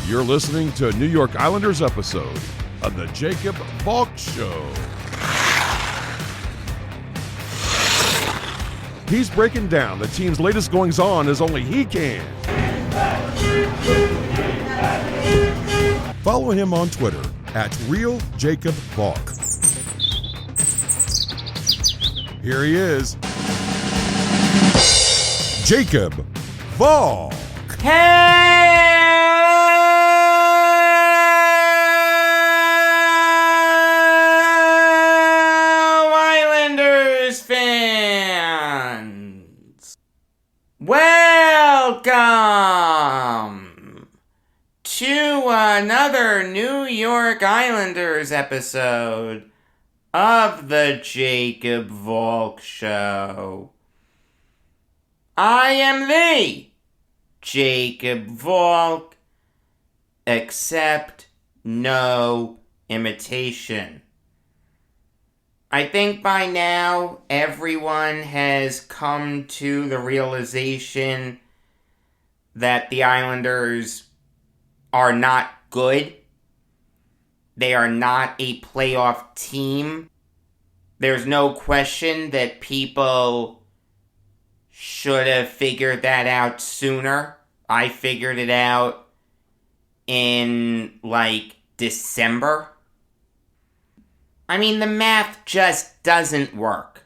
You're listening to a New York Islanders episode of the Jacob Valk Show. He's breaking down the team's latest goings-on as only he can. Follow him on Twitter at RealJacobValk. Here he is, Jacob Valk. Islanders fans, welcome to another New York Islanders episode of the Jacob Valk Show. I am the Jacob Valk, except no imitation. I think by now everyone has come to the realization that the Islanders are not good. They are not a playoff team. There's no question that people should have figured that out sooner. I figured it out in, December. I mean, the math just doesn't work.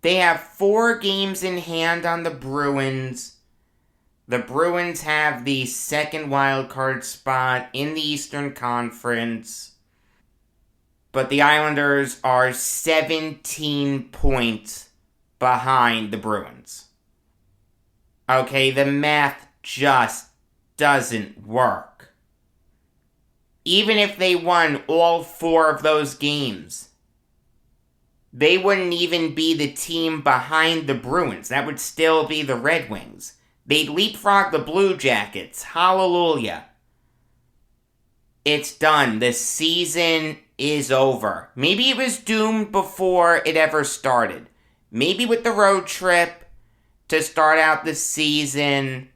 They have 4 games in hand on the Bruins. The Bruins have the second wildcard spot in the Eastern Conference. But the Islanders are 17 points behind the Bruins. Okay, the math just doesn't work. Even if they won all 4 of those games, they wouldn't even be the team behind the Bruins. That would still be the Red Wings. They'd leapfrog the Blue Jackets. Hallelujah. It's done. The season is over. Maybe it was doomed before it ever started. Maybe with the road trip to start out the season,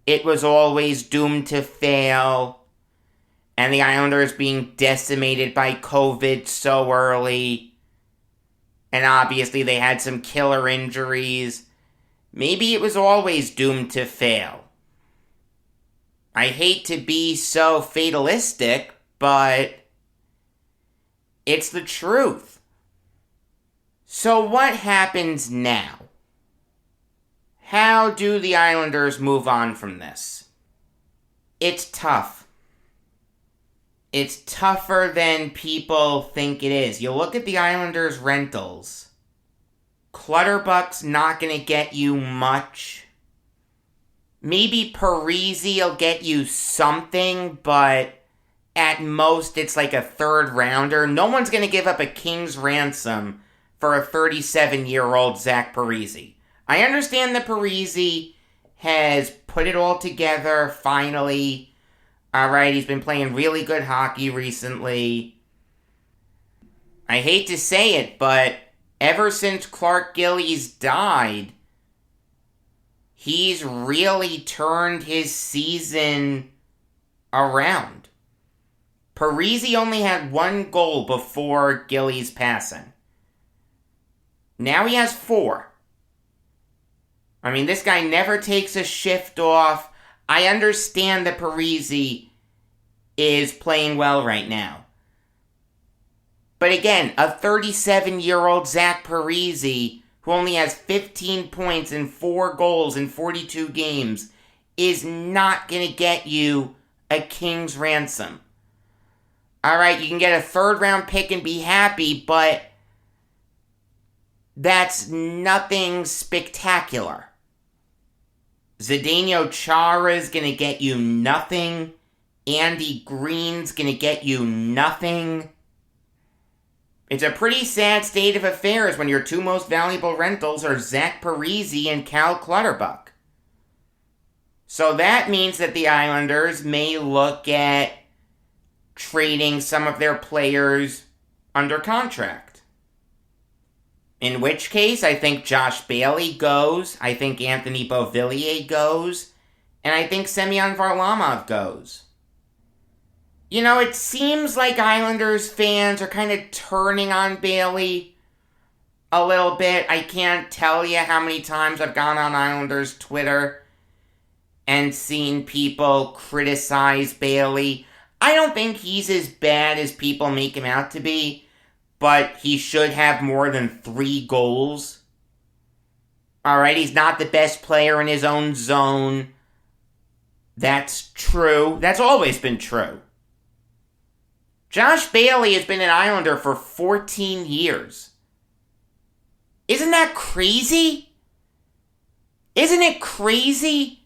it was always doomed to fail. And the Islanders being decimated by COVID so early. And obviously they had some killer injuries. Maybe it was always doomed to fail. I hate to be so fatalistic, but it's the truth. So what happens now? How do the Islanders move on from this? It's tough. It's tougher than people think it is. You look at the Islanders' rentals. Clutterbuck's not going to get you much. Maybe Parise will get you something, but at most it's like a third rounder. No one's going to give up a king's ransom for a 37-year-old Zach Parise. I understand that Parise has put it all together, finally. Alright, he's been playing really good hockey recently. I hate to say it, but ever since Clark Gillies died, he's really turned his season around. Parise only had 1 goal before Gillies' passing. Now he has 4. I mean, this guy never takes a shift off. I understand that Parise is playing well right now. But again, a 37-year-old Zach Parise, who only has 15 points and 4 goals in 42 games, is not going to get you a king's ransom. Alright, you can get a 3rd-round pick and be happy, but that's nothing spectacular. Zdeno Chara is going to get you nothing. Andy Green's going to get you nothing. It's a pretty sad state of affairs when your 2 most valuable rentals are Zach Parise and Cal Clutterbuck. So that means that the Islanders may look at trading some of their players under contract. In which case, I think Josh Bailey goes. I think Anthony Beauvillier goes. And I think Semyon Varlamov goes. You know, it seems like Islanders fans are kind of turning on Bailey a little bit. I can't tell you how many times I've gone on Islanders Twitter and seen people criticize Bailey. I don't think he's as bad as people make him out to be, but he should have more than 3 goals. Alright, he's not the best player in his own zone. That's true. That's always been true. Josh Bailey has been an Islander for 14 years. Isn't that crazy? Isn't it crazy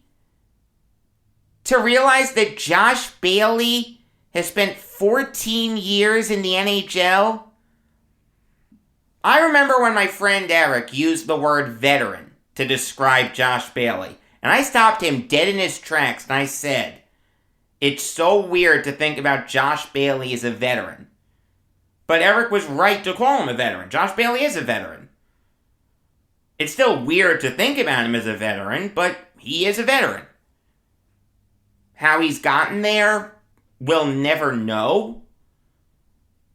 to realize that Josh Bailey has spent 14 years in the NHL? I remember when my friend Eric used the word veteran to describe Josh Bailey, and I stopped him dead in his tracks and I said, it's so weird to think about Josh Bailey as a veteran. But Eric was right to call him a veteran. Josh Bailey is a veteran. It's still weird to think about him as a veteran, but he is a veteran. How he's gotten there, we'll never know.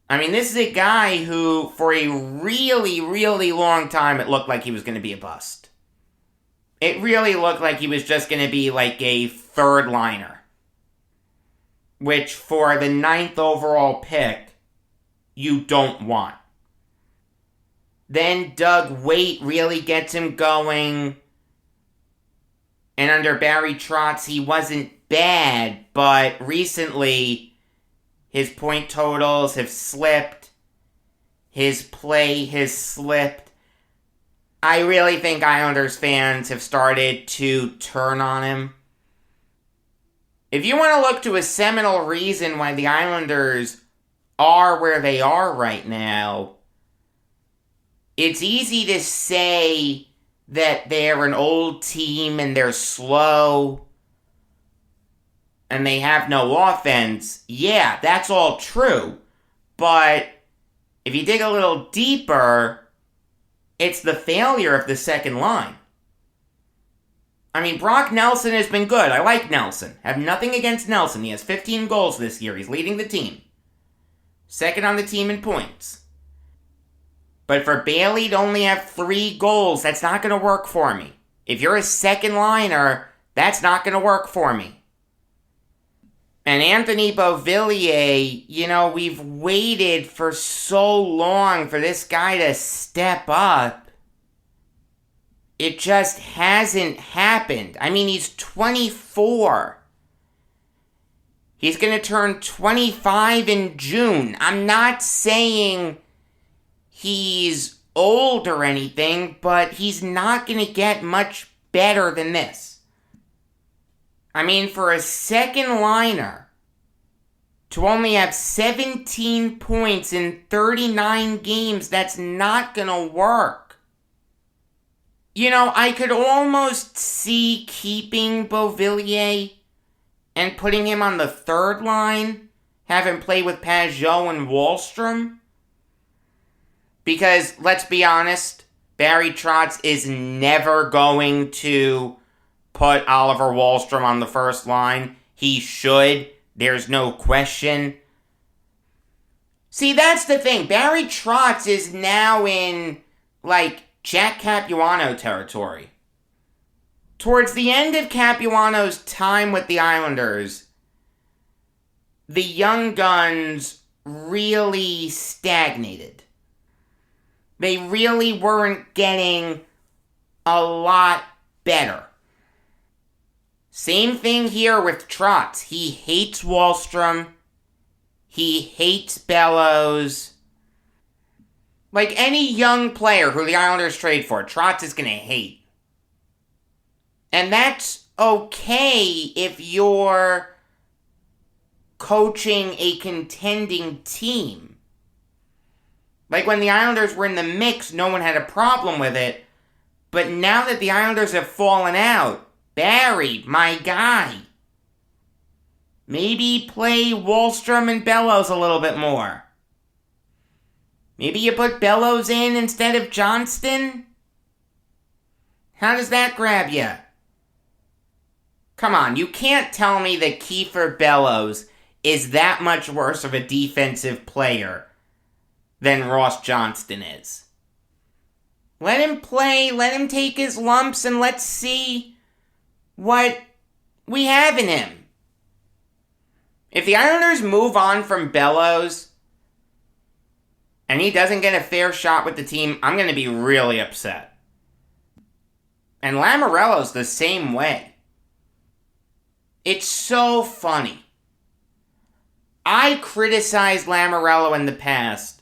I mean, this is a guy who, for a really, really long time, it looked like he was going to be a bust. It really looked like he was just going to be like a third liner. Which, for the 9th overall pick, you don't want. Then Doug Waite really gets him going. And under Barry Trotz, he wasn't bad, but recently his point totals have slipped. His play has slipped. I really think Islanders fans have started to turn on him. If you want to look to a seminal reason why the Islanders are where they are right now, it's easy to say that they're an old team and they're slow and they have no offense. Yeah, that's all true. But if you dig a little deeper, it's the failure of the second line. I mean, Brock Nelson has been good. I like Nelson. Have nothing against Nelson. He has 15 goals this year. He's leading the team. Second on the team in points. But for Bailey to only have 3 goals, that's not going to work for me. If you're a second liner, that's not going to work for me. And Anthony Beauvillier, you know, we've waited for so long for this guy to step up. It just hasn't happened. I mean, he's 24. He's going to turn 25 in June. I'm not saying he's old or anything, but he's not going to get much better than this. I mean, for a second liner to only have 17 points in 39 games, that's not going to work. You know, I could almost see keeping Beauvillier and putting him on the third line, have him play with Pajot and Wahlstrom. Because, let's be honest, Barry Trotz is never going to put Oliver Wahlstrom on the first line. He should. There's no question. See, that's the thing. Barry Trotz is now in, like, Jack Capuano territory. Towards the end of Capuano's time with the Islanders, the young guns really stagnated. They really weren't getting a lot better. Same thing here with Trotz. He hates Wahlstrom. He hates Bellows. Like any young player who the Islanders trade for, Trotz is going to hate. And that's okay if you're coaching a contending team. Like when the Islanders were in the mix, no one had a problem with it. But now that the Islanders have fallen out, Barry, my guy, maybe play Wahlstrom and Bellows a little bit more. Maybe you put Bellows in instead of Johnston? How does that grab you? Come on, you can't tell me that Kiefer Bellows is that much worse of a defensive player than Ross Johnston is. Let him play, let him take his lumps, and let's see what we have in him. If the Islanders move on from Bellows and he doesn't get a fair shot with the team, I'm going to be really upset. And Lamoriello's the same way. It's so funny. I criticized Lamoriello in the past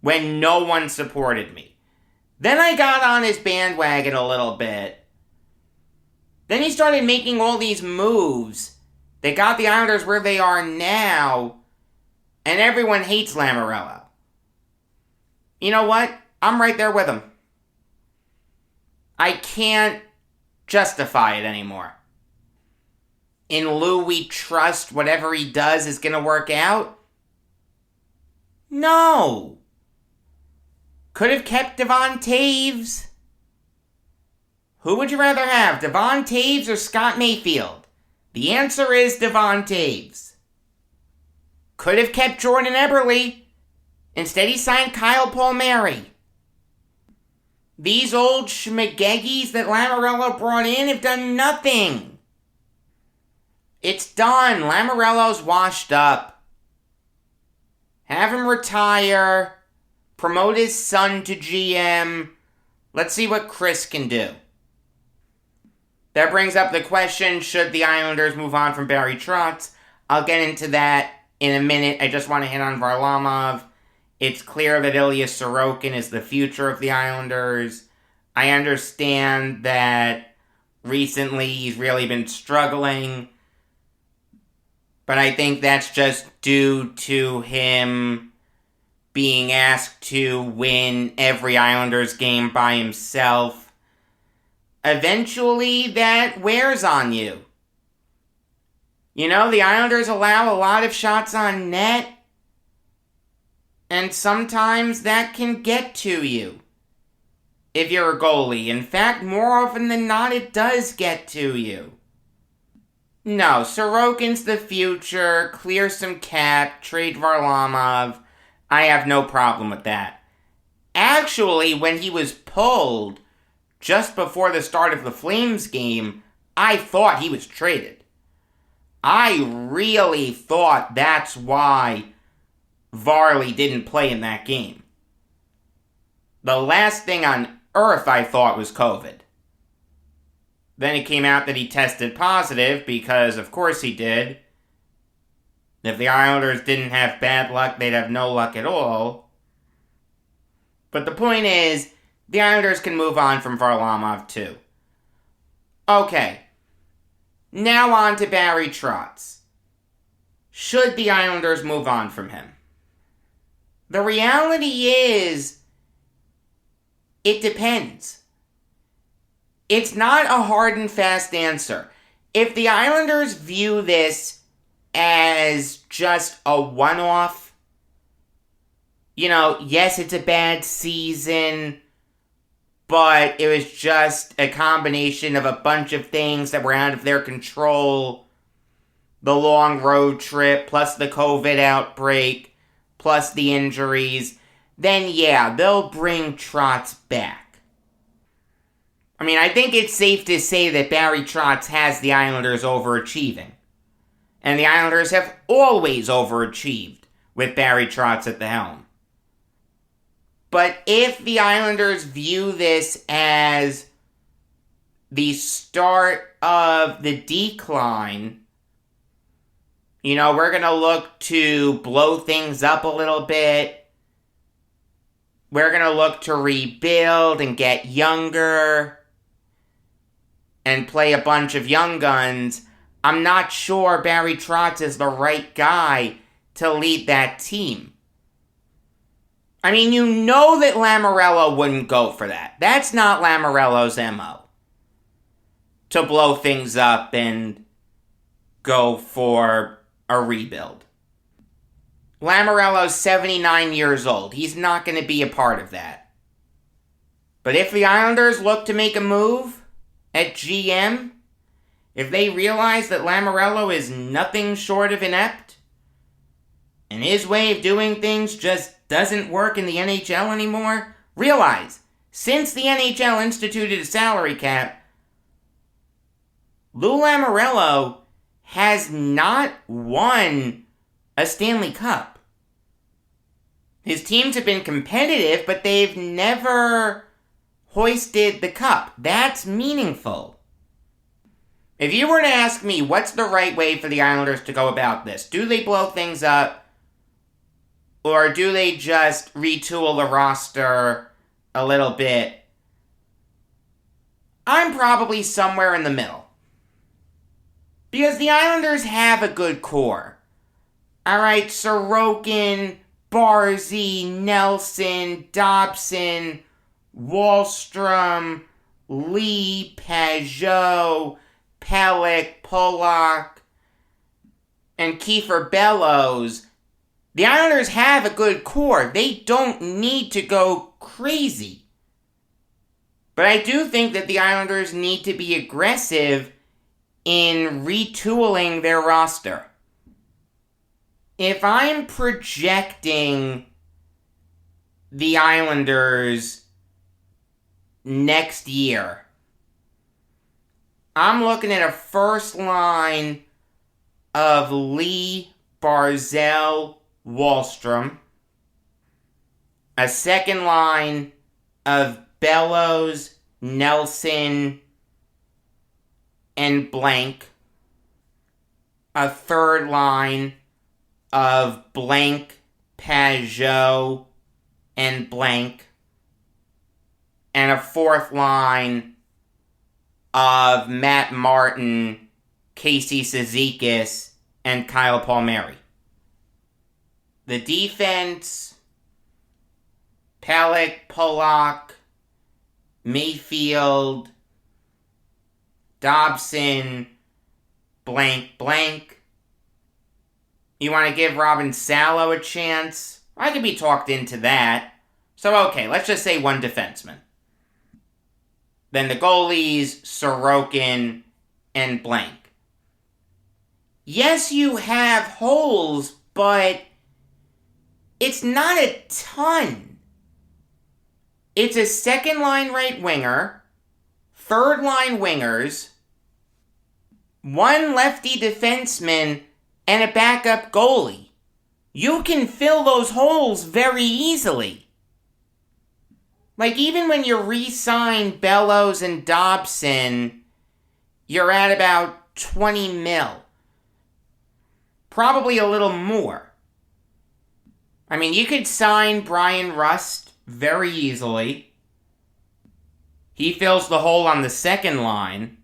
when no one supported me. Then I got on his bandwagon a little bit. Then he started making all these moves that got the Islanders where they are now, and everyone hates Lamoriello. You know what? I'm right there with him. I can't justify it anymore. In Lou, we trust whatever he does is going to work out? No. Could have kept Devon Taves. Who would you rather have, Devon Taves or Scott Mayfield? The answer is Devon Taves. Could have kept Jordan Eberle. Instead, he signed Kyle Palmieri. These old schmageggies that Lamoriello brought in have done nothing. It's done. Lamoriello's washed up. Have him retire. Promote his son to GM. Let's see what Chris can do. That brings up the question, should the Islanders move on from Barry Trotz? I'll get into that in a minute. I just want to hit on Varlamov. It's clear that Ilya Sorokin is the future of the Islanders. I understand that recently he's really been struggling, but I think that's just due to him being asked to win every Islanders game by himself. Eventually, that wears on you. You know, the Islanders allow a lot of shots on net, and sometimes that can get to you if you're a goalie. In fact, more often than not, it does get to you. No, Sorokin's the future. Clear some cap, trade Varlamov. I have no problem with that. Actually, when he was pulled just before the start of the Flames game, I thought he was traded. I really thought that's why Varley didn't play in that game. The last thing on earth I thought was COVID. Then it came out that he tested positive, because of course he did. If the Islanders didn't have bad luck, they'd have no luck at all. But the point is, the Islanders can move on from Varlamov too. Okay. Now on to Barry Trotz. Should the Islanders move on from him? The reality is, it depends. It's not a hard and fast answer. If the Islanders view this as just a one-off, yes, it's a bad season, but it was just a combination of a bunch of things that were out of their control. The long road trip, plus the COVID outbreak, plus the injuries. Then yeah, they'll bring Trotz back. I mean, I think it's safe to say that Barry Trotz has the Islanders overachieving. And the Islanders have always overachieved with Barry Trotz at the helm. But if the Islanders view this as the start of the decline, we're going to look to blow things up a little bit. We're going to look to rebuild and get younger and play a bunch of young guns. I'm not sure Barry Trotz is the right guy to lead that team. I mean, that Lamoriello wouldn't go for that. That's not Lamoriello's MO. To blow things up and go for a rebuild. Lamoriello's 79 years old. He's not going to be a part of that. But if the Islanders look to make a move at GM, if they realize that Lamoriello is nothing short of inept, and his way of doing things just doesn't work in the NHL anymore, realize, since the NHL instituted a salary cap, Lou Lamoriello has not won a Stanley Cup. His teams have been competitive, but they've never hoisted the cup. That's meaningful. If you were to ask me what's the right way for the Islanders to go about this, do they blow things up, or do they just retool the roster a little bit? I'm probably somewhere in the middle. Because the Islanders have a good core. Alright, Sorokin, Barzy, Nelson, Dobson, Wahlstrom, Lee, Pajot, Pelech, Polak, and Kiefer Bellows. The Islanders have a good core. They don't need to go crazy. But I do think that the Islanders need to be aggressive in retooling their roster. If I'm projecting the Islanders next year, I'm looking at a first line of Lee, Barzell, Wahlstrom, a second line of Bellows, Nelson, and blank, a third line of blank, Pajot, and blank, and a fourth line of Matt Martin, Casey Cizikas, and Kyle Palmieri. The defense, Pelech, Polak, Mayfield, Dobson, blank, blank. You want to give Robin Salo a chance? I could be talked into that. So okay, let's just say one defenseman. Then the goalies, Sorokin, and blank. Yes, you have holes, but it's not a ton. It's a second line right winger, third line wingers, one lefty defenseman, and a backup goalie. You can fill those holes very easily. Like, even when you re-sign Bellows and Dobson, you're at about 20 mil. Probably a little more. I mean, you could sign Brian Rust very easily. He fills the hole on the second line.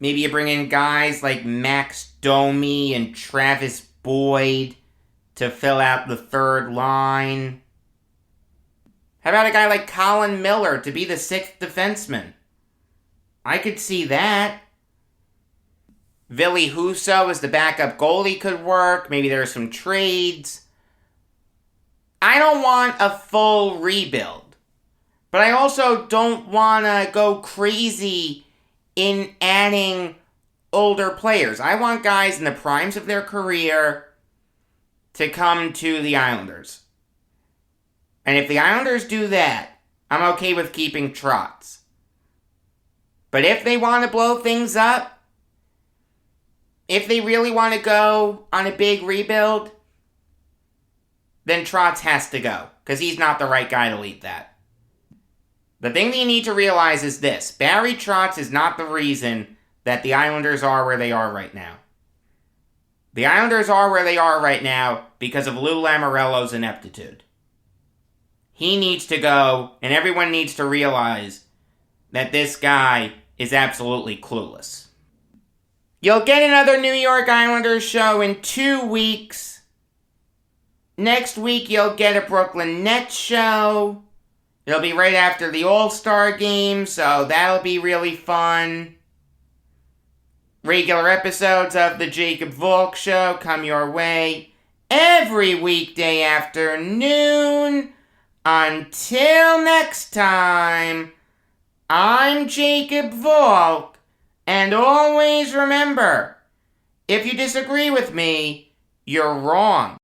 Maybe you bring in guys like Max Domi and Travis Boyd to fill out the third line. How about a guy like Colin Miller to be the sixth defenseman? I could see that. Ville Husso as the backup goalie could work. Maybe there's some trades. I don't want a full rebuild. But I also don't want to go crazy in adding older players. I want guys in the primes of their career to come to the Islanders. And if the Islanders do that, I'm okay with keeping Trotz. But if they want to blow things up, if they really want to go on a big rebuild, then Trotz has to go, because he's not the right guy to lead that. The thing that you need to realize is this: Barry Trotz is not the reason that the Islanders are where they are right now. The Islanders are where they are right now because of Lou Lamoriello's ineptitude. He needs to go, and everyone needs to realize that this guy is absolutely clueless. You'll get another New York Islanders show in 2 weeks. Next week, you'll get a Brooklyn Nets show. It'll be right after the All-Star game, so that'll be really fun. Regular episodes of the Jacob Valk Show come your way every weekday afternoon. Until next time, I'm Jacob Valk, And always remember, if you disagree with me, you're wrong.